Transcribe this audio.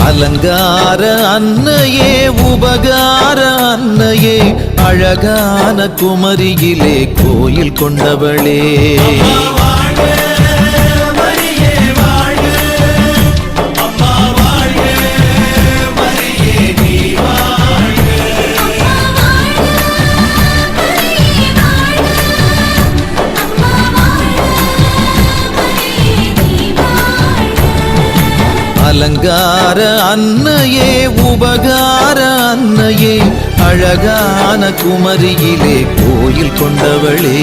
அலங்கார அன்னையே உபகார அன்னையே அழகான குமரியிலே கோயில் கொண்டவளே அலங்கார அன்னையே உபகார அன்னையே அழகான குமரியிலே கோயில் கொண்டவளே